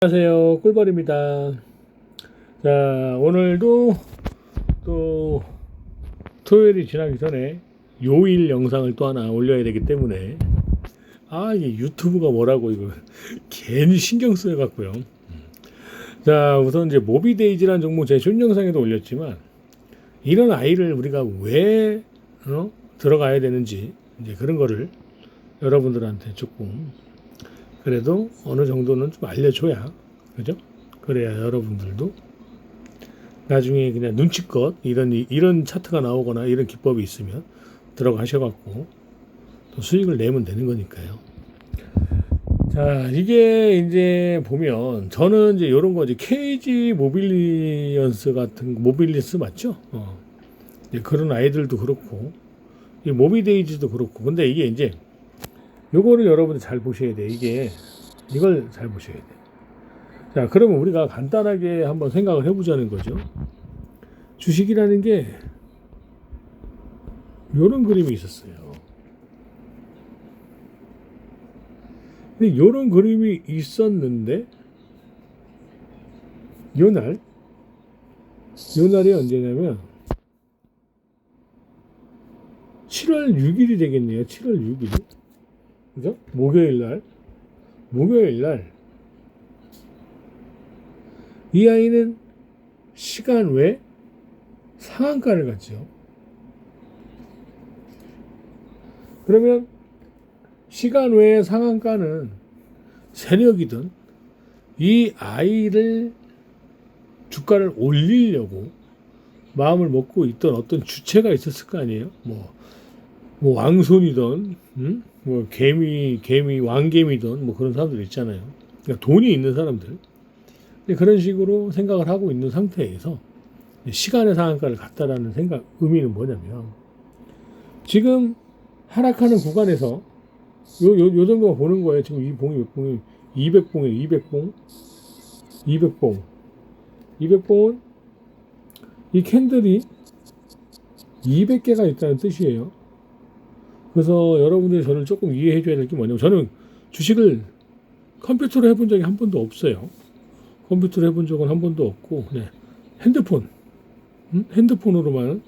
안녕하세요, 꿀벌입니다. 자, 오늘도 또 토요일이 지나기 전에 요일 영상을 또 하나 올려야 되기 때문에 이게 유튜브가 뭐라고 이거 괜히 신경 쓰여갖고요. 자, 우선 이제 모비데이즈라는 종목 제 숏 영상에도 올렸지만 이런 아이를 우리가 왜 들어가야 되는지 이제 그런 거를 여러분들한테 조금 그래도 어느 정도는 좀 알려줘야, 그죠? 그래야 여러분들도 나중에 그냥 눈치껏 이런 차트가 나오거나 이런 기법이 있으면 들어가셔갖고 또 수익을 내면 되는 거니까요. 자, 이게 이제 보면 저는 이제 이런 거 이제 KG 모빌리언스 같은 모빌리스 맞죠? 이제 그런 아이들도 그렇고 이 모비데이즈도 그렇고 근데 이게 이제 요거를 여러분들 잘 보셔야 돼. 이걸 잘 보셔야 돼. 자, 그러면 우리가 간단하게 한번 생각을 해보자는 거죠. 주식이라는 게 요런 그림이 있었어요. 근데 요런 그림이 있었는데 요날이 언제냐면 7월 6일이 되겠네요. 7월 6일. 그죠? 목요일 날 이 아이는 시간 외 상한가를 갔죠. 그러면 시간 외의 상한가는 세력이든 이 아이를 주가를 올리려고 마음을 먹고 있던 어떤 주체가 있었을 거 아니에요. 뭐 왕손이든 뭐 개미 왕개미든 뭐 그런 사람들 있잖아요. 그러니까 돈이 있는 사람들 그런 식으로 생각을 하고 있는 상태에서 시간의 상한가를 갔다라는 의미는 뭐냐면 지금 하락하는 구간에서 요 정도만 보는 거예요. 지금 이 봉이 몇 봉이 200봉이에요. 200봉은 이 캔들이 200개가 있다는 뜻이에요. 그래서 여러분들이 저를 조금 이해해 줘야 될 게 뭐냐면 저는 주식을 컴퓨터로 해본 적이 한 번도 없어요. 컴퓨터로 해본 적은 한 번도 없고 핸드폰으로만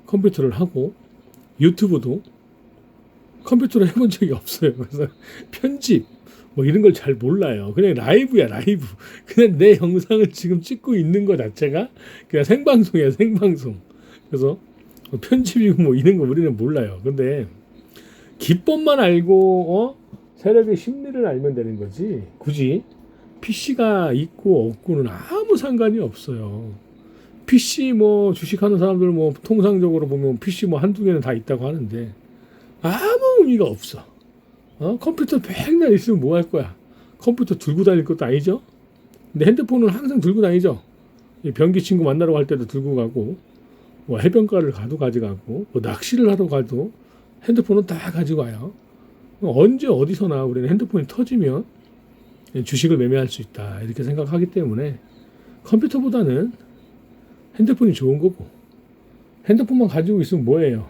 컴퓨터를 하고 유튜브도 컴퓨터로 해본 적이 없어요. 그래서 편집 뭐 이런 걸 잘 몰라요. 그냥 라이브야 라이브. 그냥 내 영상을 지금 찍고 있는 것 자체가 그냥 생방송이야 생방송. 그래서 편집이고 뭐 이런 거 우리는 몰라요. 근데 기법만 알고 세력의 심리를 알면 되는 거지. 굳이 PC가 있고 없고는 아무 상관이 없어요. PC 뭐 주식하는 사람들 뭐 통상적으로 보면 PC 뭐 한두 개는 다 있다고 하는데 아무 의미가 없어. 컴퓨터 맨날 있으면 뭐 할 거야? 컴퓨터 들고 다닐 것도 아니죠? 근데 핸드폰은 항상 들고 다니죠? 변기 친구 만나러 갈 때도 들고 가고 뭐 해변가를 가도 가져가고 뭐 낚시를 하러 가도 핸드폰은 다 가지고 와요. 언제 어디서나 우리는 핸드폰이 터지면 주식을 매매할 수 있다 이렇게 생각하기 때문에 컴퓨터보다는 핸드폰이 좋은 거고 핸드폰만 가지고 있으면 뭐예요?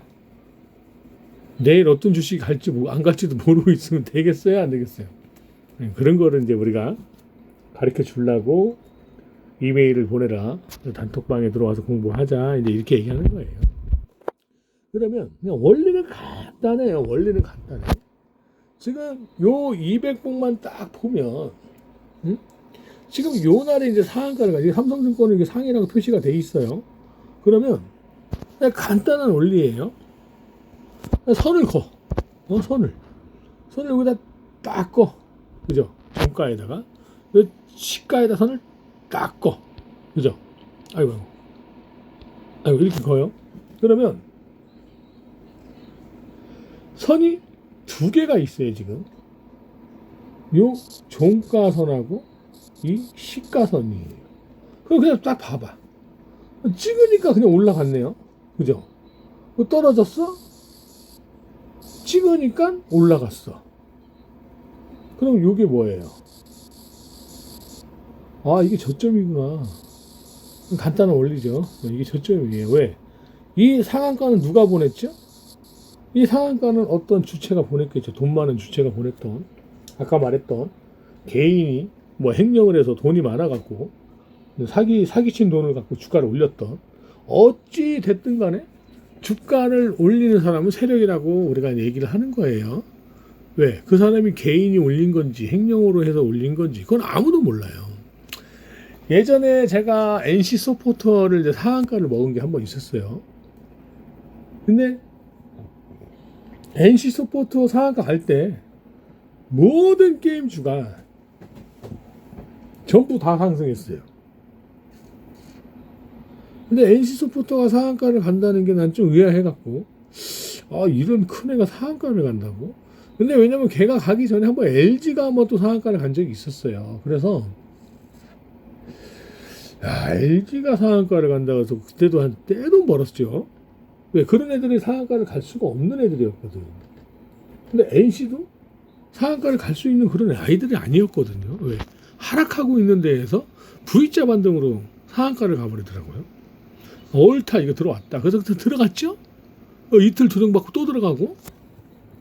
내일 어떤 주식이 갈지 안 갈지도 모르고 있으면 되겠어요? 안 되겠어요? 그런 거를 이제 우리가 가르쳐 주려고 이메일을 보내라. 단톡방에 들어와서 공부하자. 이제 이렇게 얘기하는 거예요. 그러면 그냥 원리는 간단해요. 지금 요 200봉만 딱 보면 지금 요 날에 이제 상한가를 가지고 삼성증권은 이게 상이라고 표시가 돼 있어요. 그러면 그냥 간단한 원리예요. 선을 그어. 선을 여기다 딱 꺼. 그죠? 정가에다가 시가에다 선을 딱 꺼. 그죠? 아이고 이렇게 커요. 그러면 선이 두 개가 있어요. 지금 요 종가선하고 이 시가선이에요. 그냥 딱 봐봐. 찍으니까 그냥 올라갔네요. 그죠? 떨어졌어? 찍으니까 올라갔어. 그럼 요게 뭐예요? 이게 저점이구나. 간단한 원리죠. 이게 저점이에요. 왜? 이 상한가는 누가 보냈죠? 이 상한가는 어떤 주체가 보냈겠죠. 돈 많은 주체가 보냈던, 아까 말했던 개인이 뭐 행령을 해서 돈이 많아갖고 사기친 돈을 갖고 주가를 올렸던, 어찌 됐든 간에 주가를 올리는 사람은 세력이라고 우리가 얘기를 하는 거예요. 왜? 그 사람이 개인이 올린 건지 행령으로 해서 올린 건지 그건 아무도 몰라요. 예전에 제가 NC 서포터를 이제 상한가를 먹은 게 한 번 있었어요. 근데 NC 서포터 상한가 갈 때 모든 게임주가 전부 다 상승했어요. 근데 NC 서포터가 상한가를 간다는 게 난 좀 의아해갖고, 이런 큰 애가 상한가를 간다고? 근데 왜냐면 걔가 가기 전에 한번 LG가 한번 또 상한가를 간 적이 있었어요. 그래서 LG가 상한가를 간다고 해서 그때도 한 떼돈 벌었죠. 왜? 그런 애들이 상한가를 갈 수가 없는 애들이었거든. 근데 NC도 상한가를 갈 수 있는 그런 아이들이 아니었거든요. 왜? 하락하고 있는 데에서 V자 반등으로 상한가를 가버리더라고요. 옳다, 이거 들어왔다. 그래서 들어갔죠? 이틀 조정받고 또 들어가고,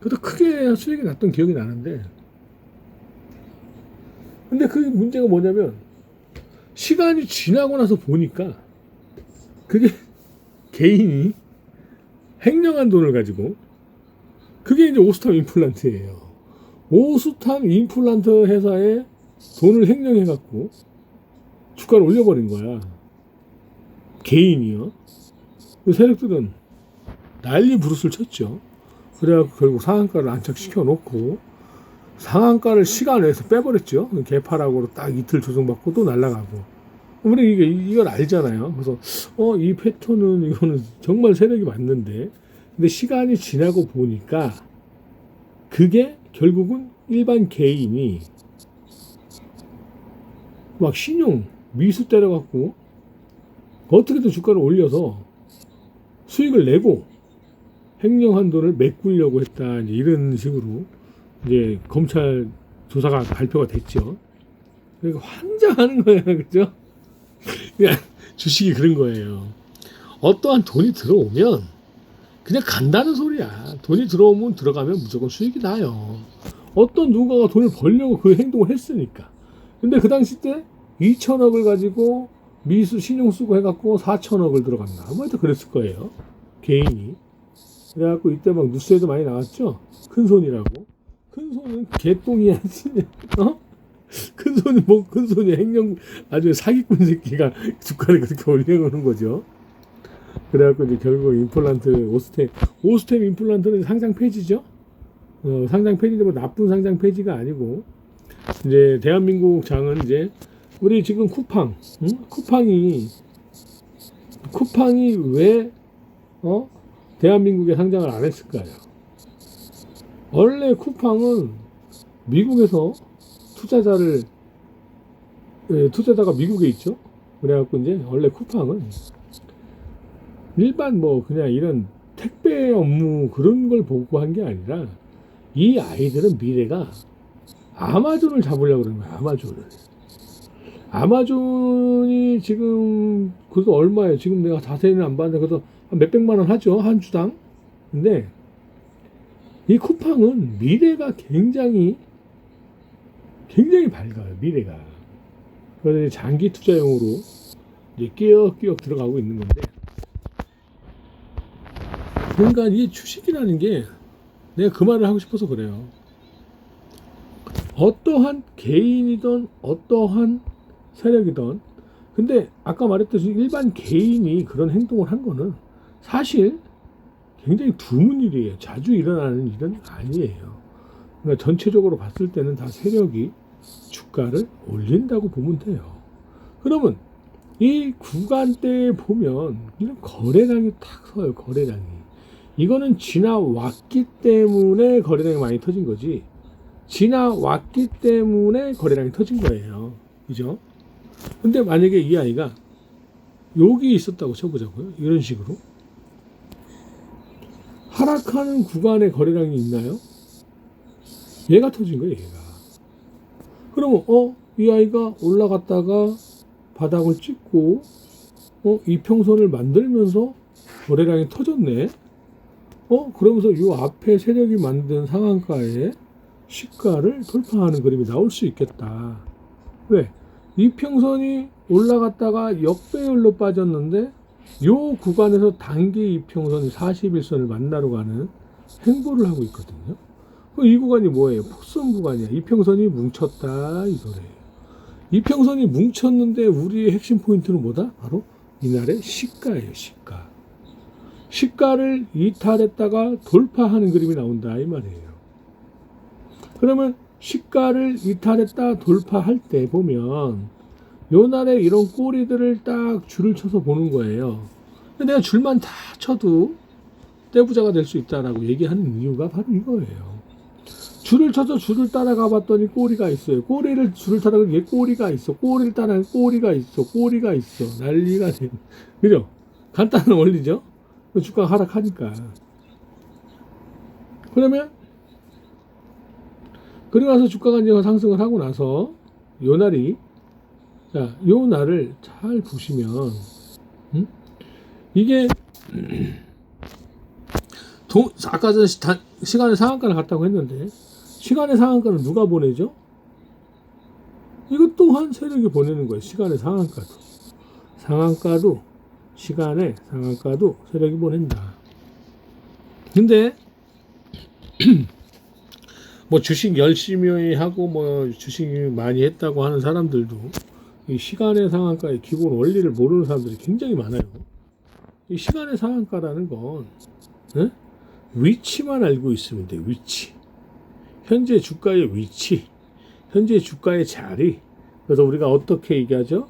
그래도 크게 수익이 났던 기억이 나는데, 근데 그 문제가 뭐냐면 시간이 지나고 나서 보니까 그게 개인이 횡령한 돈을 가지고, 그게 이제 오스탐 임플란트예요. 오스탐 임플란트 회사에 돈을 횡령해갖고 주가를 올려버린 거야. 개인이요. 세력들은 난리 부르스를 쳤죠. 그래갖고 결국 상한가를 안착시켜 놓고 상한가를 시간 내에서 빼버렸죠. 개파락으로 딱 이틀 조정받고 또 날아가고. 우리 이걸 알잖아요. 그래서 이 패턴은 이거는 정말 세력이 맞는데, 근데 시간이 지나고 보니까 그게 결국은 일반 개인이 막 신용 미수 때려갖고 어떻게든 주가를 올려서 수익을 내고 횡령한 돈을 메꾸려고 했다, 이런 식으로 이제 검찰 조사가 발표가 됐죠. 그러니까 환장하는 거예요, 그죠? 그냥 주식이 그런 거예요. 어떠한 돈이 들어오면 그냥 간다는 소리야. 돈이 들어오면 들어가면 무조건 수익이 나요. 어떤 누군가가 돈을 벌려고 그 행동을 했으니까. 근데 그 당시 때 2천억을 가지고 미수 신용 쓰고 해갖고 4천억을 들어갔나, 아무래도 그랬을 거예요, 개인이. 그래갖고 이때 막 뉴스에도 많이 나왔죠. 큰 손이라고. 큰 손은 개똥이야, 진짜. 큰 손이 뭐 큰 손이 행령 아주 사기꾼 새끼가 주가를 그렇게 올려놓는 거죠. 그래갖고 이제 결국 임플란트 오스템 임플란트는 상장 폐지죠. 상장 폐지인데 뭐 나쁜 상장 폐지가 아니고, 이제 대한민국 장은 이제 우리 지금 쿠팡이 왜 대한민국에 상장을 안 했을까요? 원래 쿠팡은 미국에서 투자자가 미국에 있죠. 그래갖고 이제 원래 쿠팡은 일반 뭐 그냥 이런 택배 업무 그런 걸 보고 한 게 아니라, 이 아이들은 미래가 아마존을 잡으려고 그러는 거야. 아마존이 지금 그래도 얼마예요? 지금 내가 자세히는 안 봤는데 그래도 한 몇백만 원 하죠, 한 주당. 근데 이 쿠팡은 미래가 굉장히 밝아요, 미래가. 그래서 장기 투자용으로 이제 끼역끼역 들어가고 있는 건데, 그러니까 이 주식이라는 게, 내가 그 말을 하고 싶어서 그래요. 어떠한 개인이든 어떠한 세력이든, 근데 아까 말했듯이 일반 개인이 그런 행동을 한 거는 사실 굉장히 드문 일이에요. 자주 일어나는 일은 아니에요. 그러니까 전체적으로 봤을 때는 다 세력이 주가를 올린다고 보면 돼요. 그러면 이 구간대에 보면 이런 거래량이 탁 서요. 거래량이. 이거는 지나왔기 때문에 거래량이 많이 터진 거지, 지나왔기 때문에 거래량이 터진 거예요. 그죠? 근데 만약에 이 아이가 여기 있었다고 쳐보자고요. 이런 식으로 하락하는 구간에 거래량이 있나요? 얘가 터진 거예요, 얘가. 그러면 이 아이가 올라갔다가 바닥을 찍고 이평선을 만들면서 거래량이 터졌네. 그러면서 이 앞에 세력이 만든 상한가에 시가를 돌파하는 그림이 나올 수 있겠다. 왜? 이평선이 올라갔다가 역배열로 빠졌는데 요 구간에서 단기 이평선이 41선을 만나러 가는 행보를 하고 있거든요. 이 구간이 뭐예요? 폭선 구간이야. 이평선이 뭉쳤다 이 소리예요. 이평선이 뭉쳤는데 우리의 핵심 포인트는 뭐다? 바로 이날의 시가예요. 시가. 시가를 이탈했다가 돌파하는 그림이 나온다 이 말이에요. 그러면 시가를 이탈했다 돌파할 때 보면 요 날에 이런 꼬리들을 딱 줄을 쳐서 보는 거예요. 내가 줄만 다 쳐도 떼부자가 될 수 있다라고 얘기하는 이유가 바로 이거예요. 줄을 쳐서 줄을 따라가 봤더니 꼬리가 있어요. 꼬리를 줄을 따라가 얘 꼬리가 있어. 꼬리를 따라가 꼬리가 있어. 꼬리가 있어. 난리가 돼. 그죠? 간단한 원리죠? 주가가 하락하니까. 그러면 그리고 나서 주가가 이제 상승을 하고 나서 요 날이 자, 요 날을 잘 보시면 이게 아까 전 시간의 상한가를 갔다고 했는데 시간의 상한가는 누가 보내죠? 이것 또한 세력이 보내는 거예요. 시간의 상한가도 시간의 상한가도 세력이 보낸다. 근데 뭐 주식 열심히 하고 뭐 주식 많이 했다고 하는 사람들도 이 시간의 상한가의 기본 원리를 모르는 사람들이 굉장히 많아요. 이 시간의 상한가라는 건 위치만 알고 있으면 돼요. 위치. 현재 주가의 위치. 현재 주가의 자리. 그래서 우리가 어떻게 얘기하죠?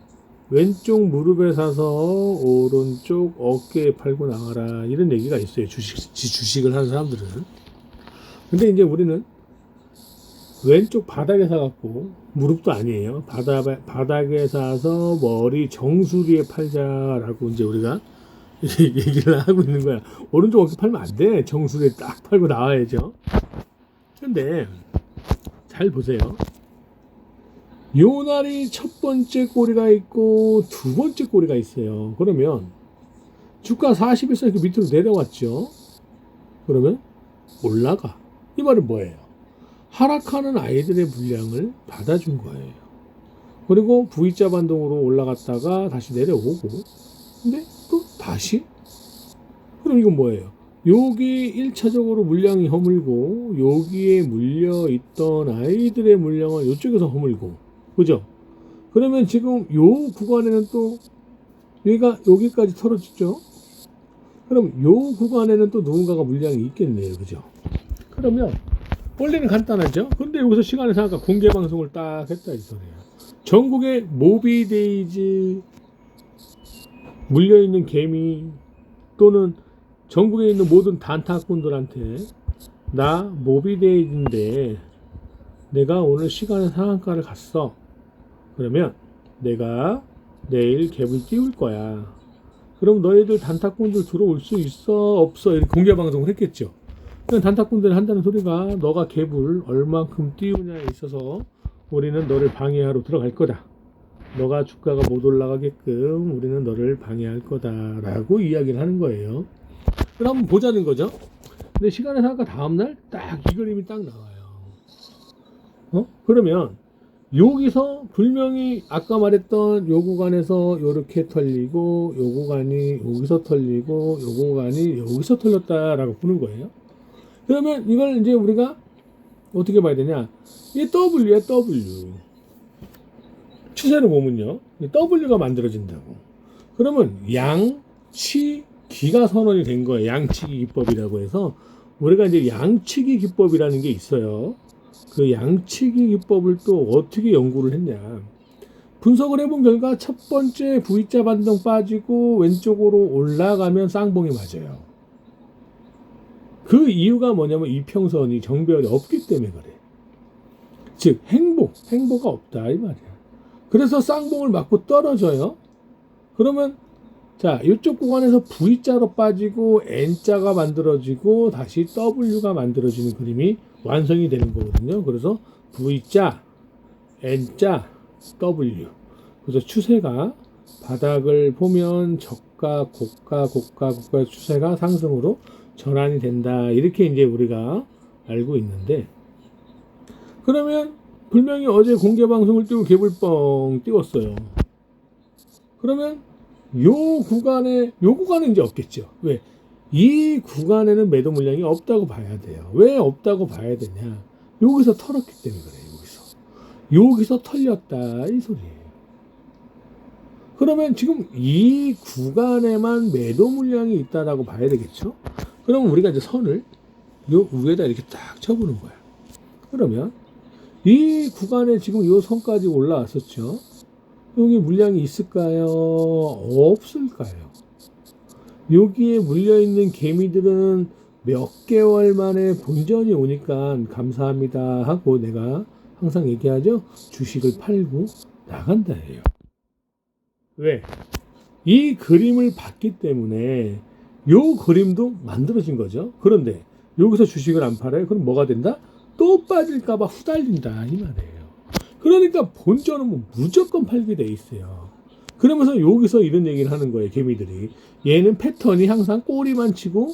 왼쪽 무릎에 사서 오른쪽 어깨에 팔고 나가라. 이런 얘기가 있어요. 주식을 하는 사람들은. 근데 이제 우리는 왼쪽 바닥에 사갖고 무릎도 아니에요. 바닥에 사서 머리 정수리에 팔자라고 이제 우리가 얘기를 하고 있는 거야. 오른쪽 어깨 팔면 안 돼. 정수리에 딱 팔고 나와야죠. 근데 잘 보세요. 요 날이 첫 번째 꼬리가 있고 두 번째 꼬리가 있어요. 그러면 주가 41선 이렇게 밑으로 내려왔죠. 그러면 올라가. 이 말은 뭐예요? 하락하는 아이들의 물량을 받아준 거예요. 그리고 V자 반동으로 올라갔다가 다시 내려오고 근데 또 다시? 그럼 이건 뭐예요? 여기 1차적으로 물량이 허물고 여기에 물려있던 아이들의 물량은 이쪽에서 허물고 그죠? 그러면 지금 요 구간에는 또 얘가 여기까지 털어지죠? 그럼 요 구간에는 또 누군가가 물량이 있겠네요. 그죠? 그러면 원리는 간단하죠? 근데 여기서 시간의 상한가 공개 방송을 딱 했다 이 소리예요. 전국의 모비데이즈 물려있는 개미 또는 전국에 있는 모든 단타꾼들한테 나 모비데이즈인데 내가 오늘 시간의 상한가를 갔어. 그러면 내가 내일 갭을 띄울 거야. 그럼 너희들 단타꾼들 들어올 수 있어? 없어? 이렇게 공개 방송을 했겠죠. 단타꾼들이 한다는 소리가 너가 갭을 얼만큼 띄우냐에 있어서 우리는 너를 방해하러 들어갈 거다. 너가 주가가 못 올라가게끔 우리는 너를 방해할 거다라고 이야기를 하는 거예요. 그럼 한번 보자는 거죠. 근데 시간의 상한가 다음날 딱 이 그림이 딱 나와요. 그러면 여기서 분명히 아까 말했던 요 구간에서 요렇게 털리고 요 구간이 여기서 털리고 요 구간이 여기서 털렸다라고 보는 거예요. 그러면 이걸 이제 우리가 어떻게 봐야 되냐? 이게 W야 W. 추세를 보면요. W가 만들어진다고. 그러면 양치기가 선언이 된 거예요. 양치기 기법이라고 해서 우리가 이제 양치기 기법이라는 게 있어요. 그 양치기 기법을 또 어떻게 연구를 했냐? 분석을 해본 결과 첫 번째 V자 반동 빠지고 왼쪽으로 올라가면 쌍봉이 맞아요. 그 이유가 뭐냐면 이평선이 정배열이 없기 때문에 그래. 즉 행보가 없다 이 말이야. 그래서 쌍봉을 맞고 떨어져요. 그러면 자 이쪽 구간에서 V자로 빠지고 N자가 만들어지고 다시 W가 만들어지는 그림이 완성이 되는 거거든요. 그래서 V자, N자, W. 그래서 추세가 바닥을 보면 저가, 고가 추세가 상승으로 전환이 된다. 이렇게 이제 우리가 알고 있는데, 그러면 분명히 어제 공개 방송을 띄고 갭을 뻥 띄웠어요. 그러면 요 구간은 이제 없겠죠. 왜? 이 구간에는 매도 물량이 없다고 봐야 돼요. 왜 없다고 봐야 되냐? 여기서 털었기 때문에 그래요. 여기서 털렸다 이 소리예요. 그러면 지금 이 구간에만 매도 물량이 있다라고 봐야 되겠죠? 그러면 우리가 이제 선을 요 위에다 이렇게 딱 쳐보는 거야. 그러면 이 구간에 지금 요 선까지 올라왔었죠? 여기 물량이 있을까요? 없을까요? 여기에 물려있는 개미들은 몇 개월 만에 본전이 오니까 감사합니다 하고 내가 항상 얘기하죠. 주식을 팔고 나간다 해요. 왜? 이 그림을 봤기 때문에 요 그림도 만들어진 거죠. 그런데 여기서 주식을 안 팔아요? 그럼 뭐가 된다? 또 빠질까봐 후달린다 이 말이에요. 그러니까 본전은 뭐 무조건 팔게 돼 있어요. 그러면서 여기서 이런 얘기를 하는 거예요. 개미들이. 얘는 패턴이 항상 꼬리만 치고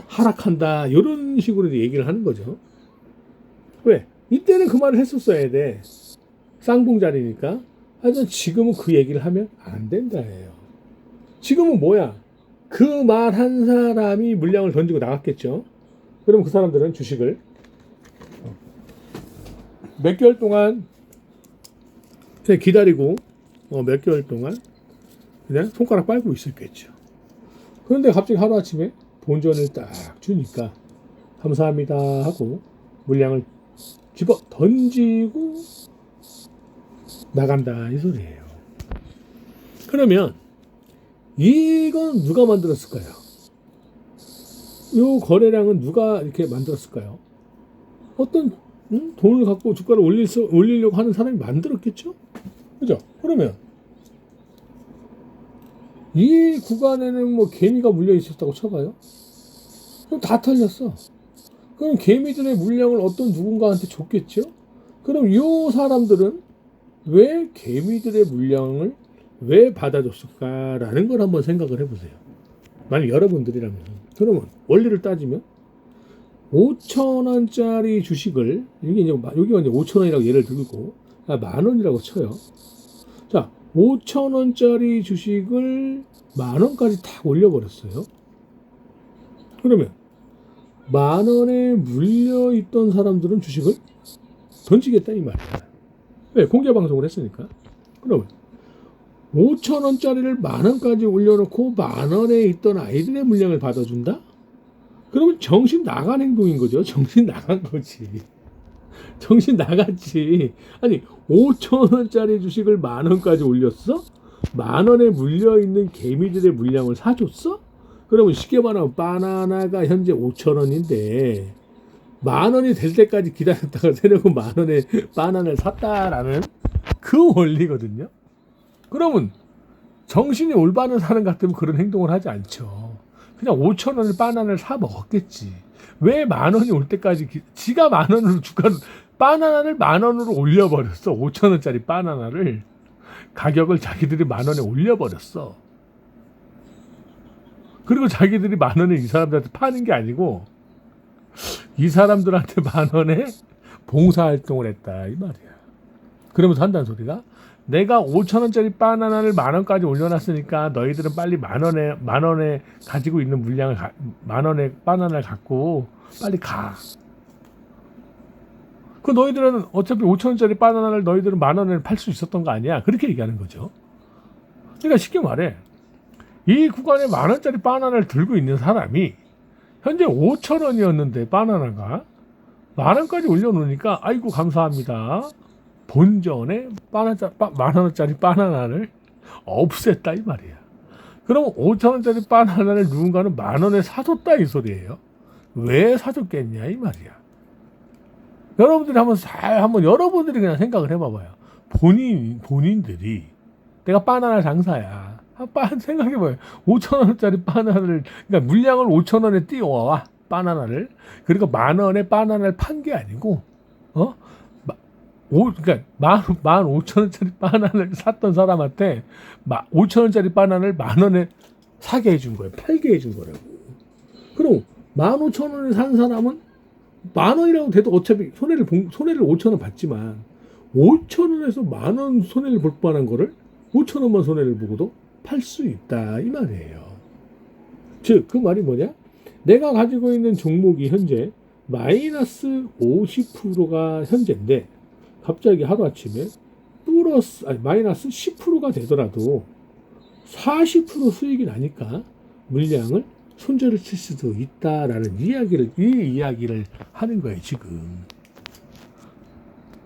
하락한다. 이런 식으로 얘기를 하는 거죠. 왜? 이때는 그 말을 했었어야 돼. 쌍봉자리니까. 하지만 지금은 그 얘기를 하면 안 된다예요. 지금은 뭐야? 그 말 한 사람이 물량을 던지고 나갔겠죠. 그럼 그 사람들은 주식을 몇 개월 동안 기다리고 몇 개월 동안 그냥 손가락 빨고 있었겠죠. 그런데 갑자기 하루아침에 본전을 딱 주니까 감사합니다 하고 물량을 집어 던지고 나간다 이 소리예요. 그러면 이건 누가 만들었을까요? 이 거래량은 누가 이렇게 만들었을까요? 어떤 돈을 갖고 주가를 올리려고 하는 사람이 만들었겠죠? 그죠? 그러면 이 구간에는 뭐 개미가 물려 있었다고 쳐봐요. 그럼 다 털렸어. 그럼 개미들의 물량을 어떤 누군가한테 줬겠죠? 그럼 이 사람들은 왜 개미들의 물량을 왜 받아줬을까라는 걸 한번 생각을 해보세요. 만약 여러분들이라면. 그러면 원리를 따지면 5,000원짜리 주식을 여기가 이제 5,000원이라고 예를 들고 10,000원이라고 쳐요. 자, 5,000원짜리 주식을 10,000원까지 딱 올려버렸어요. 그러면 10,000원에 물려있던 사람들은 주식을 던지겠다 이 말이야. 왜? 공개 방송을 했으니까. 그러면 5,000원짜리를 10,000원까지 올려놓고 10,000원에 있던 아이들의 물량을 받아준다? 그러면 정신 나간 행동인 거죠. 정신 나간 거지. 정신 나갔지. 아니 5,000원짜리 주식을 10,000원까지 올렸어? 10,000원에 물려있는 개미들의 물량을 사줬어? 그러면 쉽게 말하면 바나나가 현재 5,000원인데 10,000원이 될 때까지 기다렸다가 세려고 10,000원에 바나나를 샀다라는 그 원리거든요. 그러면 정신이 올바른 사람 같으면 그런 행동을 하지 않죠. 그냥 5,000원을 바나나를 사 먹었겠지. 왜 10,000원이 올 때까지 지가 10,000원으로 주가를 바나나를 10,000원으로 올려버렸어. 5,000원짜리 바나나를 가격을 자기들이 10,000원에 올려버렸어. 그리고 자기들이 10,000원에 이 사람들한테 파는 게 아니고 이 사람들한테 10,000원에 봉사활동을 했다 이 말이야. 그러면서 한다는 소리가 내가 5,000원짜리 바나나를 10,000원까지 올려놨으니까 너희들은 빨리 10,000원에 가지고 있는 물량을 10,000원에 바나나를 갖고 빨리 가. 그 너희들은 어차피 5,000원짜리 바나나를 너희들은 10,000원에 팔 수 있었던 거 아니야? 그렇게 얘기하는 거죠. 그러니까 쉽게 말해 이 구간에 10,000원짜리 바나나를 들고 있는 사람이 현재 5,000원이었는데 바나나가 10,000원까지 올려놓으니까 아이고 감사합니다. 본전에 10,000원짜리 바나나를 없앴다 이 말이야. 그럼 5,000원짜리 바나나를 누군가는 10,000원에 사줬다 이 소리예요. 왜 사줬겠냐 이 말이야. 여러분들이 한번 여러분들이 그냥 생각을 해봐봐요. 본인들이 내가 바나나 장사야. 생각해봐요. 5,000원짜리 바나나를 그러니까 물량을 5,000원에 띄워와 바나나를 그리고 10,000원에 바나나를 판 게 아니고 그러니까 15,000원짜리 바나나를 샀던 사람한테 5,000원짜리 바나나를 10,000원에 사게 해준 거예요. 팔게 해준 거라고. 그럼 15,000원에 산 사람은 10,000원이라고 돼도 어차피 손해를 5,000원 받지만 5,000원에서 10,000원 손해를 볼 뻔한 거를 5,000원만 손해를 보고도 팔 수 있다 이 말이에요. 즉 그 말이 뭐냐? 내가 가지고 있는 종목이 현재 마이너스 50%가 현재인데 갑자기 하루아침에 마이너스 10%가 되더라도 40% 수익이 나니까 물량을 손절을 칠 수도 있다라는 이 이야기를 하는 거예요, 지금.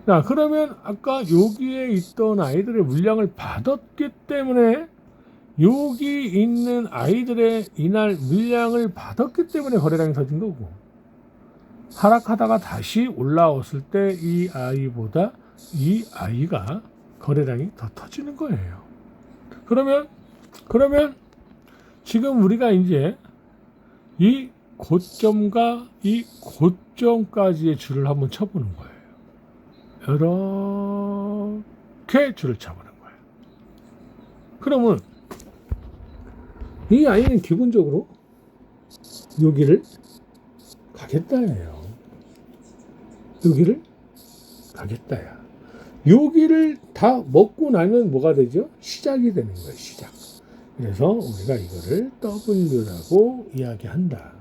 자, 그러면 아까 여기에 있던 아이들의 물량을 받았기 때문에 여기 있는 아이들의 이날 물량을 받았기 때문에 거래량이 터진 거고, 하락하다가 다시 올라왔을 때 이 아이보다 이 아이가 거래량이 더 터지는 거예요. 그러면 지금 우리가 이제 이 고점과 이 고점까지의 줄을 한번 쳐보는 거예요. 이렇게 줄을 쳐보는 거예요. 그러면 이 아이는 기본적으로 여기를 가겠다예요. 여기를 가겠다야. 여기를 다 먹고 나면 뭐가 되죠? 시작이 되는 거예요. 시작. 그래서 우리가 이거를 W라고 이야기한다.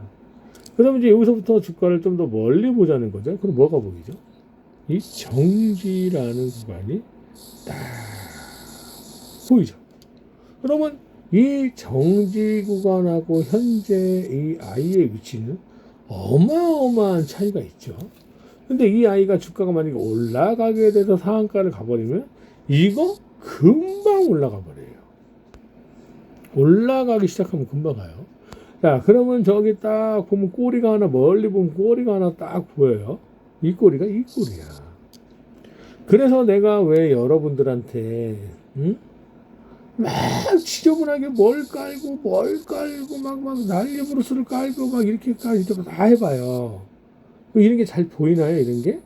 그러면 이제 여기서부터 주가를 좀 더 멀리 보자는 거죠. 그럼 뭐가 보이죠? 이 정지라는 구간이 딱 보이죠. 그러면 이 정지 구간하고 현재 이 아이의 위치는 어마어마한 차이가 있죠. 근데 이 아이가 주가가 만약에 올라가게 돼서 상한가를 가버리면 이거 금방 올라가 버려요. 올라가기 시작하면 금방 가요. 자, 그러면 저기 딱 보면 꼬리가 하나, 멀리 보면 꼬리가 하나 딱 보여요. 이 꼬리가 이 꼬리야. 그래서 내가 왜 여러분들한테 막 지저분하게 뭘 깔고 막 난리부르스를 깔고 막 이렇게까지 다 해봐요. 이런 게 잘 보이나요? 이런 게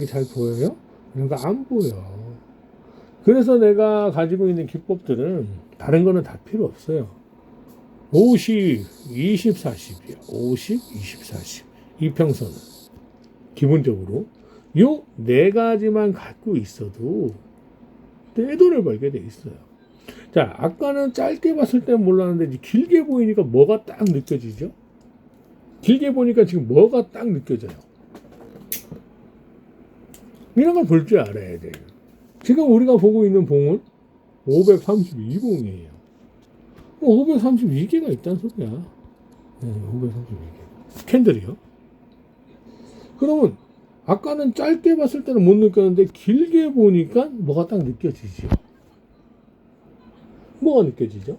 잘 보여요? 이런 거 안 보여. 그래서 내가 가지고 있는 기법들은 다른 거는 다 필요 없어요. 50, 20, 40이야. 50, 20, 40. 이평선은 기본적으로 요 네 가지만 갖고 있어도 내 돈을 벌게 돼 있어요. 자, 아까는 짧게 봤을 때는 몰랐는데 이제 길게 보이니까 뭐가 딱 느껴지죠? 길게 보니까 지금 뭐가 딱 느껴져요. 이런 걸 볼 줄 알아야 돼요. 지금 우리가 보고 있는 봉은 532봉이에요. 532개가 있다는 소리야. 네, 532개. 캔들이요. 그러면 아까는 짧게 봤을 때는 못 느꼈는데 길게 보니까 뭐가 딱 느껴지죠. 뭐가 느껴지죠?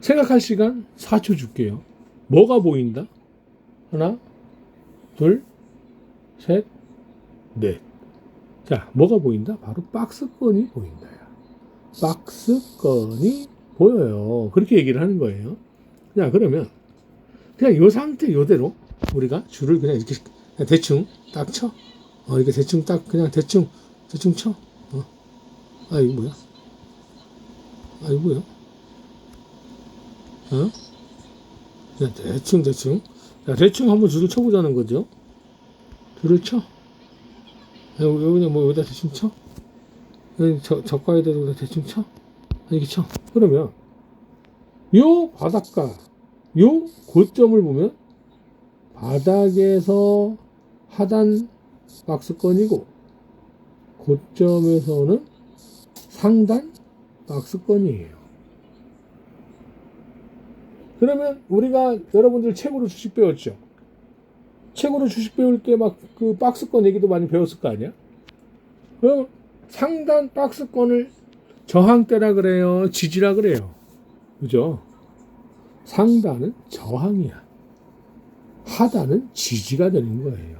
생각할 시간 4초 줄게요. 뭐가 보인다? 하나, 둘, 셋, 넷. 자, 뭐가 보인다? 바로 박스권이 보인다. 박스권이 보여요. 그렇게 얘기를 하는 거예요. 자, 그러면 그냥 이 상태 이대로 우리가 줄을 그냥 이렇게 그냥 대충 딱 쳐. 이렇게 대충 딱 그냥 대충 쳐. 이거 뭐야? 이거 뭐야? 그냥 대충. 자, 대충 한번 줄을 쳐보자는 거죠. 줄을 쳐. 여기 그냥 뭐 여기다 대충 쳐. 여기 저가에 대해서 대충 쳐. 이렇게 쳐. 그러면 요 바닥과 요 고점을 보면 바닥에서 하단 박스권이고 고점에서는 상단 박스권이에요. 그러면 우리가 여러분들 책으로 주식 배웠죠? 책으로 주식 배울 때 막 그 박스권 얘기도 많이 배웠을 거 아니야? 그럼 상단 박스권을 저항대라 그래요? 지지라 그래요? 그죠? 상단은 저항이야. 하단은 지지가 되는 거예요.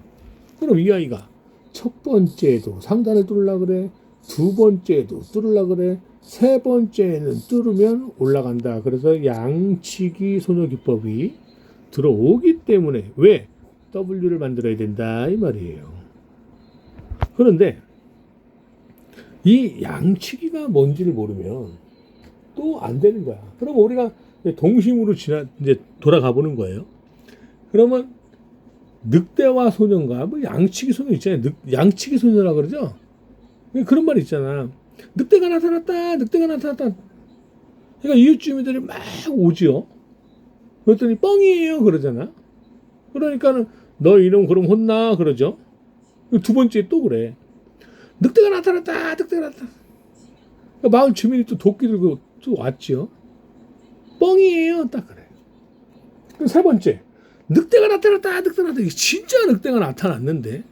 그럼 이 아이가 첫 번째도 상단을 뚫으려 그래, 두 번째도 뚫으려 그래, 세 번째는 뚫으면 올라간다. 그래서 양치기 소녀기법이 들어오기 때문에 왜 W를 만들어야 된다 이 말이에요. 그런데 이 양치기가 뭔지를 모르면 또 안 되는 거야. 그럼 우리가 동심으로 이제 돌아가 보는 거예요. 그러면 늑대와 소년과 뭐 양치기 소년 있잖아요. 양치기 소년이라 그러죠. 그런 말 있잖아. 늑대가 나타났다. 늑대가 나타났다. 그러니까 이웃 주민들이 막 오지요. 그랬더니 뻥이에요 그러잖아. 그러니까는 너 이놈 그럼 혼나 그러죠. 두 번째 또 그래. 늑대가 나타났다. 늑대가 나타났다. 그러니까 마을 주민이 또 도끼 들고 또 왔지요. 뻥이에요. 딱 그래. 그럼 세 번째. 늑대가 나타났다. 늑대가 나타났다. 진짜 늑대가 나타났는데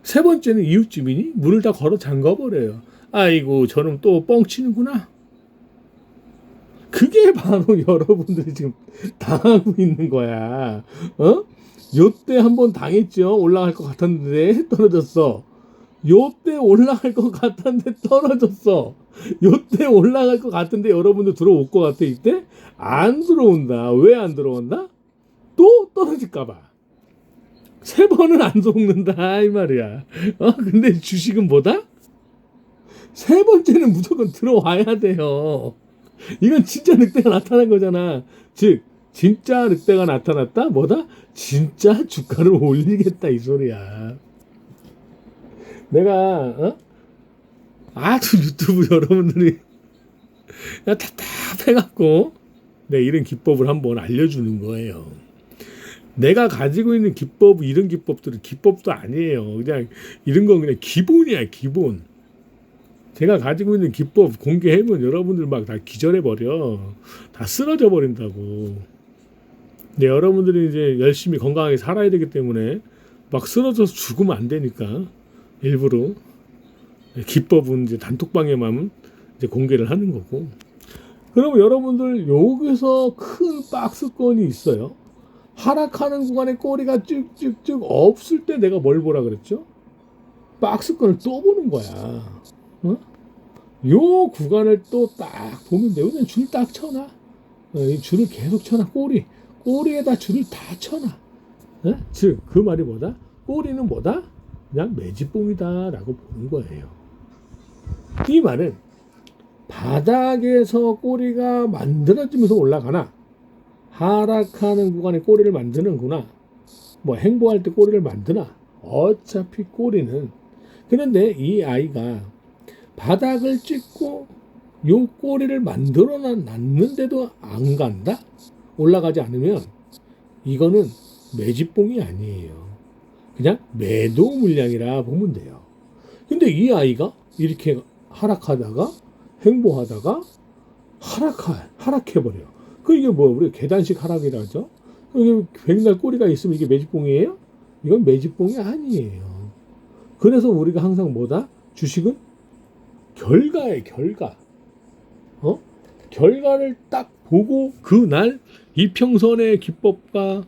세 번째는 이웃 주민이 문을 다 걸어 잠가버려요. 아이고 저놈 또 뻥치는구나. 그게 바로 여러분들이 지금 당하고 있는 거야. 요때 한번 당했죠. 올라갈 것 같았는데 떨어졌어. 요때 올라갈 것 같았는데 떨어졌어. 요때 올라갈 것 같은데 여러분들 들어올 것 같아. 이때 안 들어온다. 왜 안 들어온다? 또 떨어질까봐. 세 번은 안 속는다 이 말이야. 근데 주식은 뭐다? 세 번째는 무조건 들어와야 돼요. 이건 진짜 늑대가 나타난 거잖아. 즉 진짜 늑대가 나타났다? 뭐다? 진짜 주가를 올리겠다 이 소리야. 내가 아주 유튜브 여러분들이 답답해갖고 내 이런 기법을 한번 알려주는 거예요. 내가 가지고 있는 기법, 이런 기법들은 기법도 아니에요. 그냥 이런 건 그냥 기본이야, 기본. 제가 가지고 있는 기법 공개하면 여러분들 막 다 기절해버려. 다 쓰러져 버린다고. 근데 여러분들이 이제 열심히 건강하게 살아야 되기 때문에 막 쓰러져서 죽으면 안 되니까 일부러 기법은 이제 단톡방에만 이제 공개를 하는 거고. 그러면 여러분들 여기서 큰 박스권이 있어요. 하락하는 구간에 꼬리가 쭉쭉쭉 없을 때 내가 뭘 보라 그랬죠? 박스권을 또 보는 거야. 요 구간을 또 딱 보면 돼. 그냥 줄 딱 쳐놔. 이 줄을 계속 쳐놔. 꼬리에다 줄을 다 쳐놔. 즉, 그 말이 뭐다? 꼬리는 뭐다? 그냥 매집봉이다라고 보는 거예요. 이 말은 바닥에서 꼬리가 만들어지면서 올라가나, 하락하는 구간에 꼬리를 만드는구나, 뭐 행보할 때 꼬리를 만드나, 어차피 꼬리는. 그런데 이 아이가 바닥을 찍고 요 꼬리를 만들어 놨는데도 안 간다? 올라가지 않으면 이거는 매집봉이 아니에요. 그냥 매도 물량이라 보면 돼요. 근데 이 아이가 이렇게 하락하다가 행보하다가 하락해버려. 그 이게 뭐 우리 계단식 하락이라 하죠. 이게 백날 꼬리가 있으면 이게 매집봉이에요? 이건 매집봉이 아니에요. 그래서 우리가 항상 뭐다? 주식은 결과에 결과. 결과를 딱 보고 그날 이평선의 기법과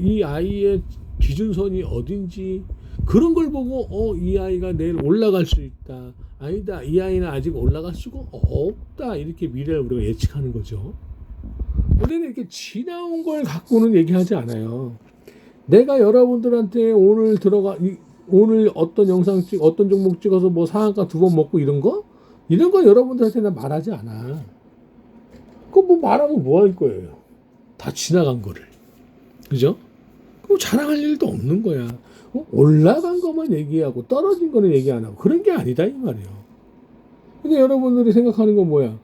이 아이의 기준선이 어딘지 그런 걸 보고 이 아이가 내일 올라갈 수 있다. 아니다. 이 아이는 아직 올라갈 수가 없다. 이렇게 미래를 우리가 예측하는 거죠. 우리는 이렇게 지나온 걸 갖고는 얘기하지 않아요. 내가 여러분들한테 오늘 어떤 영상 어떤 종목 찍어서 뭐 상한가 2번 먹고 이런 거 여러분들한테 나 말하지 않아. 그거 뭐 말하면 뭐 할 거예요? 다 지나간 거를. 그죠? 그럼 자랑할 일도 없는 거야. 올라간 것만 얘기하고 떨어진 거는 얘기 안 하고 그런 게 아니다 이 말이에요. 근데 여러분들이 생각하는 건 뭐야?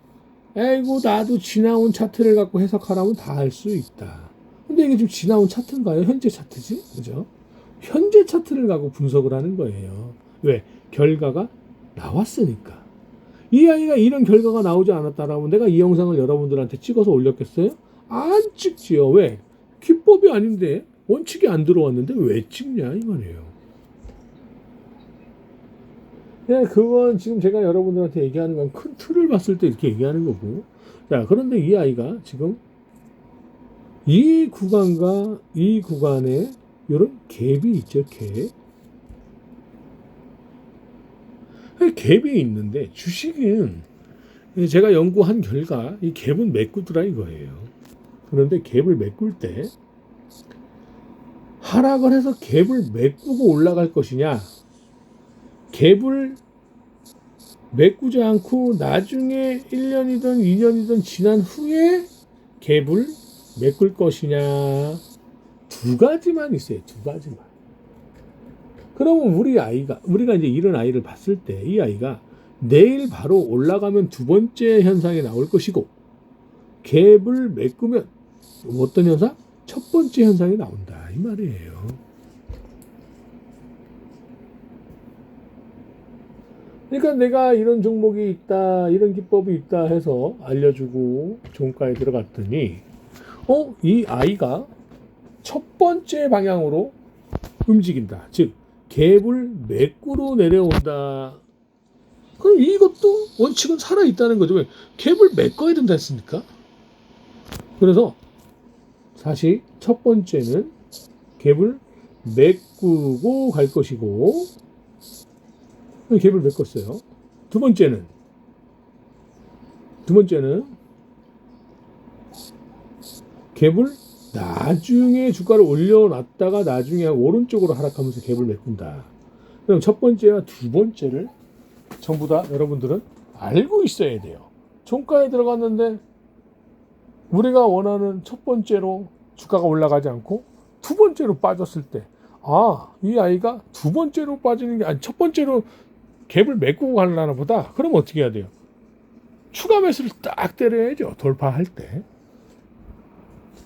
에이고 나도 지나온 차트를 갖고 해석하라면 다 할 수 있다. 근데 이게 지금 지나온 차트인가요? 현재 차트지? 그죠? 현재 차트를 갖고 분석을 하는 거예요. 왜? 결과가 나왔으니까. 이 아이가 이런 결과가 나오지 않았다라면 내가 이 영상을 여러분들한테 찍어서 올렸겠어요? 안 찍지요. 왜? 기법이 아닌데 원칙이 안 들어왔는데 왜 찍냐 이 말이에요. 네, 그건 지금 제가 여러분들한테 얘기하는 건 큰 틀을 봤을 때 이렇게 얘기하는 거고. 자, 그런데 이 아이가 지금 이 구간과 이 구간에 이런 갭이 있죠. 갭이 있는데 주식은 제가 연구한 결과 이 갭은 메꾸더라 이거예요. 그런데 갭을 메꿀 때 하락을 해서 갭을 메꾸고 올라갈 것이냐, 갭을 메꾸지 않고 나중에 1년이든 2년이든 지난 후에 갭을 메꿀 것이냐, 두 가지만 있어요. 두 가지만. 그러면 우리가 이제 이런 아이를 봤을 때 이 아이가 내일 바로 올라가면 두 번째 현상이 나올 것이고 갭을 메꾸면 어떤 현상? 첫 번째 현상이 나온다. 이 말이에요. 그러니까 내가 이런 종목이 있다, 이런 기법이 있다 해서 알려주고 종가에 들어갔더니 이 아이가 첫 번째 방향으로 움직인다. 즉 갭을 메꾸러 내려온다. 그럼 이것도 원칙은 살아있다는 거죠. 왜? 갭을 메꿔야 된다 했습니까? 그래서 사실 첫 번째는 갭을 메꾸고 갈 것이고 갭을 메꿨어요. 두 번째는 갭을 나중에 주가를 올려놨다가 나중에 오른쪽으로 하락하면서 갭을 메꾼다. 그럼 첫 번째와 두 번째를 전부 다 여러분들은 알고 있어야 돼요. 종가에 들어갔는데 우리가 원하는 첫 번째로 주가가 올라가지 않고 두 번째로 빠졌을 때 이 아이가 두 번째로 빠지는 게 아니 첫 번째로 갭을 메꾸고 가려나 보다. 그럼 어떻게 해야 돼요? 추가 매수를 딱 때려야죠. 돌파할 때.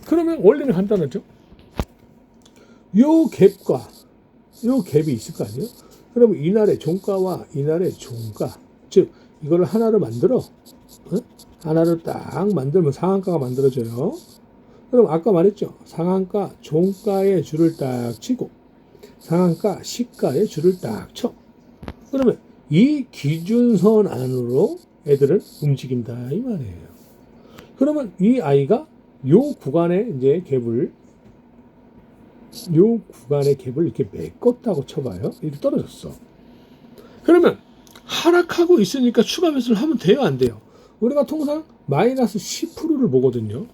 그러면 원리는 간단하죠. 요 갭이 있을 거 아니에요? 그러면 이날의 종가와 이날의 종가, 즉 이거를 하나로 만들어 하나를 딱 만들면 상한가가 만들어져요. 그럼 아까 말했죠. 상한가 종가에 줄을 딱 치고 상한가 시가에 줄을 딱 쳐. 그러면 이 기준선 안으로 애들은 움직인다 이 말이에요. 그러면 이 아이가 요 구간에 이제 갭을 이렇게 메꿨다고 쳐봐요. 이렇게 떨어졌어. 그러면 하락하고 있으니까 추가 매수를 하면 돼요, 안 돼요? 우리가 통상 마이너스 10%를 보거든요.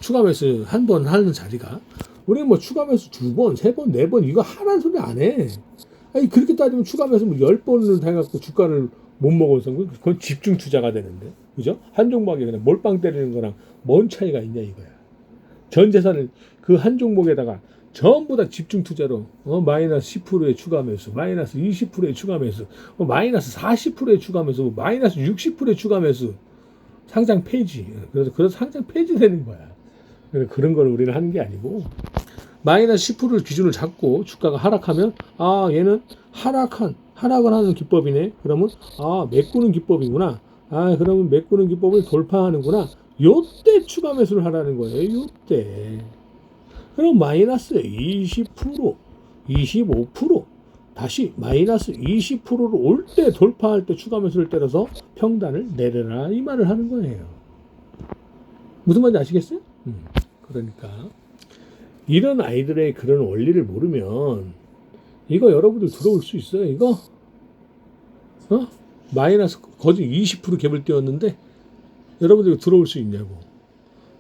추가 매수 한 번 하는 자리가. 우리는 뭐 추가 매수 두 번, 세 번, 네 번 이거 하라는 소리 안 해. 아니 그렇게 따지면 추가 매수 뭐 10번을 해갖고 주가를 못 먹어서 그건 집중 투자가 되는데, 그죠? 한 종목에 그냥 몰빵 때리는 거랑 뭔 차이가 있냐 이거야. 전 재산을 그 한 종목에다가 전부 다 집중 투자로 마이너스 10%의 추가 매수, 마이너스 20%의 추가 매수, 마이너스 40%의 추가 매수, 마이너스 60%의 추가 매수, 상장 폐지. 그래서 상장 폐지되는 거야. 그런 걸 우리는 하는 게 아니고 마이너스 10%를 기준을 잡고 주가가 하락하면 얘는 하락을 하는 기법이네. 그러면 메꾸는 기법이구나. 그러면 메꾸는 기법을 돌파하는구나. 요때 추가 매수를 하라는 거예요. 요때. 그럼 마이너스 20%, 25%, 다시 마이너스 20%로 올 때 돌파할 때 추가 매수를 때려서 평단을 내려라 이 말을 하는 거예요. 무슨 말인지 아시겠어요? 그러니까 이런 아이들의 그런 원리를 모르면 이거 여러분들 들어올 수 있어요. 이거 마이너스 거의 20% 갭을 띄웠는데 여러분들 이거 들어올 수 있냐고.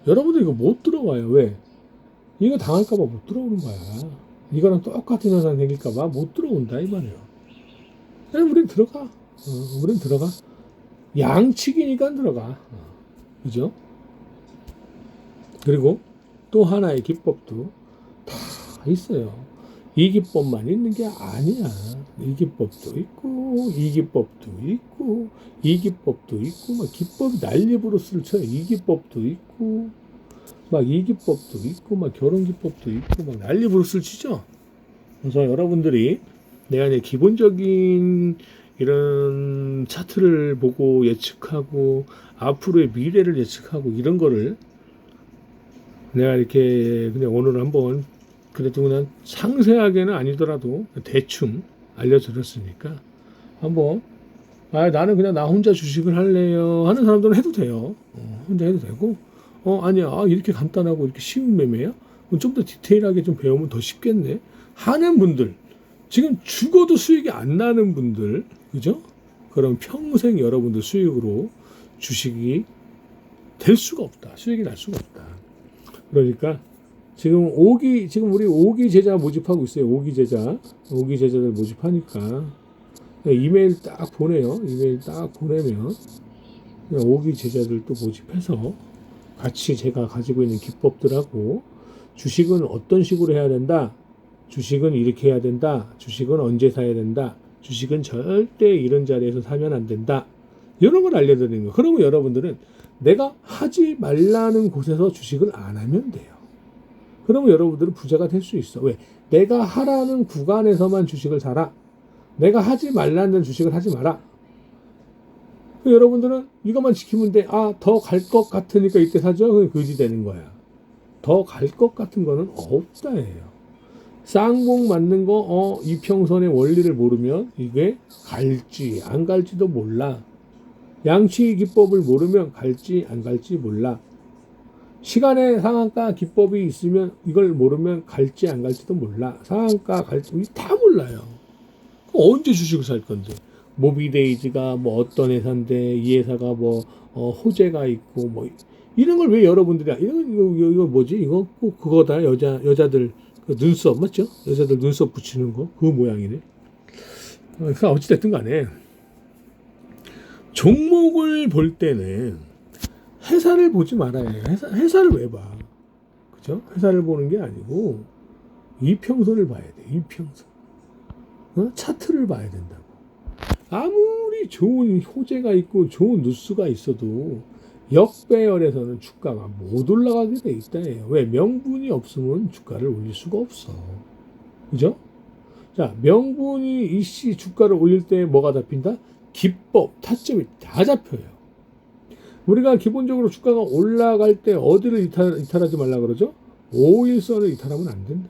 여러분들 이거 못 들어와요. 왜? 이거 당할까봐 못 들어오는 거야. 이거랑 똑같은 현상 생길까봐 못 들어온다 이 말이에요. 그냥 우린 들어가. 우린 들어가. 양측이니까 들어가. 그죠? 그리고 또 하나의 기법도 다 있어요. 이 기법만 있는 게 아니야. 이 기법도 있고, 이 기법도 있고, 이 기법도 있고, 막 기법이 난리부르스를 쳐요. 이 기법도 있고, 막 이 기법도 있고, 막 결혼 기법도 있고, 막 난리부르스를 치죠. 그래서 여러분들이 내가 이제 기본적인 이런 차트를 보고 예측하고, 앞으로의 미래를 예측하고, 이런 거를 내가 이렇게 그냥 오늘 한번 그래도 그냥 상세하게는 아니더라도 대충 알려드렸으니까 한번 나는 그냥 나 혼자 주식을 할래요 하는 사람들은 해도 돼요. 혼자 해도 되고 아니야 이렇게 간단하고 이렇게 쉬운 매매야? 좀 더 디테일하게 좀 배우면 더 쉽겠네 하는 분들, 지금 죽어도 수익이 안 나는 분들, 그죠? 그럼 평생 여러분들 수익으로 주식이 될 수가 없다. 수익이 날 수가 없다. 그러니까 지금 우리 5기 제자 모집하고 있어요. 5기 제자들 모집하니까 이메일 딱 보내요. 이메일 딱 보내면 5기 제자들 또 모집해서 같이 제가 가지고 있는 기법들하고 주식은 어떤 식으로 해야 된다. 주식은 이렇게 해야 된다. 주식은 언제 사야 된다. 주식은 절대 이런 자리에서 사면 안 된다. 이런 걸 알려드리는 거예요. 그러면 여러분들은 내가 하지 말라는 곳에서 주식을 안 하면 돼요. 그러면 여러분들은 부자가 될 수 있어. 왜? 내가 하라는 구간에서만 주식을 사라. 내가 하지 말라는 주식을 하지 마라. 여러분들은 이것만 지키면 돼. 아, 더 갈 것 같으니까 이때 사죠? 그게 거지 되는 거야. 더 갈 것 같은 거는 없다예요. 쌍봉 맞는 거, 이평선의 원리를 모르면 이게 갈지 안 갈지도 몰라. 양치 기법을 모르면 갈지 안 갈지 몰라. 시간의 상한가 기법이 있으면 이걸 모르면 갈지 안 갈지도 몰라. 상한가 갈지 다 몰라요. 언제 주식을 살 건데? 모비데이즈가 뭐 어떤 회사인데 이 회사가 뭐 호재가 있고 뭐 이런 걸 왜 여러분들이 이거 뭐지? 이거 꼭 그거다. 여자들 그 눈썹 맞죠? 여자들 눈썹 붙이는 거 그 모양이네. 그래서 어찌됐든 간에 종목을 볼 때는 회사를 보지 말아야 해요. 회사를 왜 봐? 그죠? 회사를 보는 게 아니고 이평선을 봐야 돼. 이평선. 차트를 봐야 된다고. 아무리 좋은 호재가 있고 좋은 뉴스가 있어도 역배열에서는 주가가 못 올라가게 돼 있다예요. 왜? 명분이 없으면 주가를 올릴 수가 없어. 그죠? 자, 명분이 이씨 주가를 올릴 때 뭐가 잡힌다? 기법, 타점이 다 잡혀요. 우리가 기본적으로 주가가 올라갈 때 어디를 이탈하지 말라 그러죠? 5일선을 이탈하면 안 된다.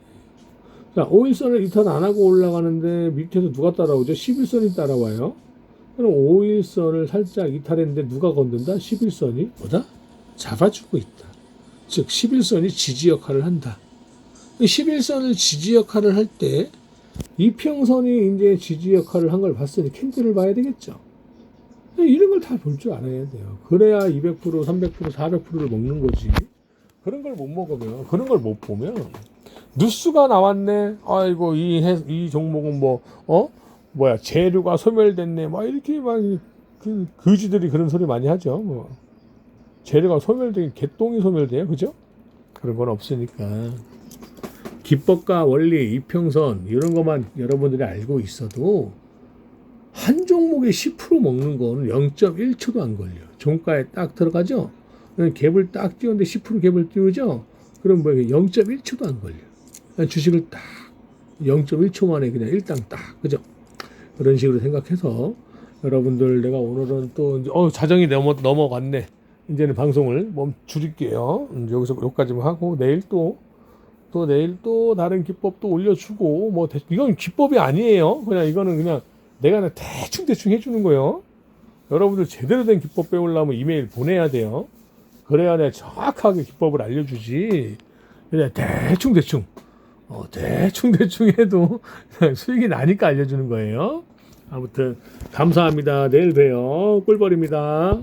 자, 5일선을 이탈 안 하고 올라가는데 밑에서 누가 따라오죠? 11선이 따라와요. 그럼 5일선을 살짝 이탈했는데 누가 건든다? 11선이 뭐다? 잡아주고 있다. 즉 11선이 지지 역할을 한다. 11선을 지지 역할을 할 때 이평선이 이제 지지 역할을 한 걸 봤으니 캔들을 봐야 되겠죠. 이런 걸 다 볼 줄 알아야 돼요. 그래야 200%, 300%, 400%를 먹는 거지. 그런 걸 못 먹으면, 그런 걸 못 보면 뉴스가 나왔네. 아이고 이 종목은 재료가 소멸됐네. 막 이렇게 막 그지들이 그런 소리 많이 하죠. 뭐 재료가 소멸되긴 개똥이 소멸돼요, 그죠? 그런 건 없으니까 기법과 원리, 이평선 이런 것만 여러분들이 알고 있어도 한 종목에 10% 먹는 거는 0.1초도 안 걸려. 종가에 딱 들어가죠. 갭을 딱 띄우는데 10% 갭을 띄우죠. 그럼 0.1초도 안 걸려. 주식을 딱 0.1초 만에 그냥 일당 딱, 그죠? 그런 식으로 생각해서 여러분들 내가 오늘은 또 자정이 넘어갔네. 이제는 방송을 줄일게요. 여기서 여기까지만 하고 내일 또 다른 기법도 올려주고 이건 기법이 아니에요. 그냥 이거는 그냥 내가 그냥 대충 해주는 거예요. 여러분들 제대로 된 기법 배우려면 이메일 보내야 돼요. 그래야 내가 정확하게 기법을 알려주지. 그냥 대충 해도 수익이 나니까 알려주는 거예요. 아무튼 감사합니다. 내일 봬요. 꿀벌입니다.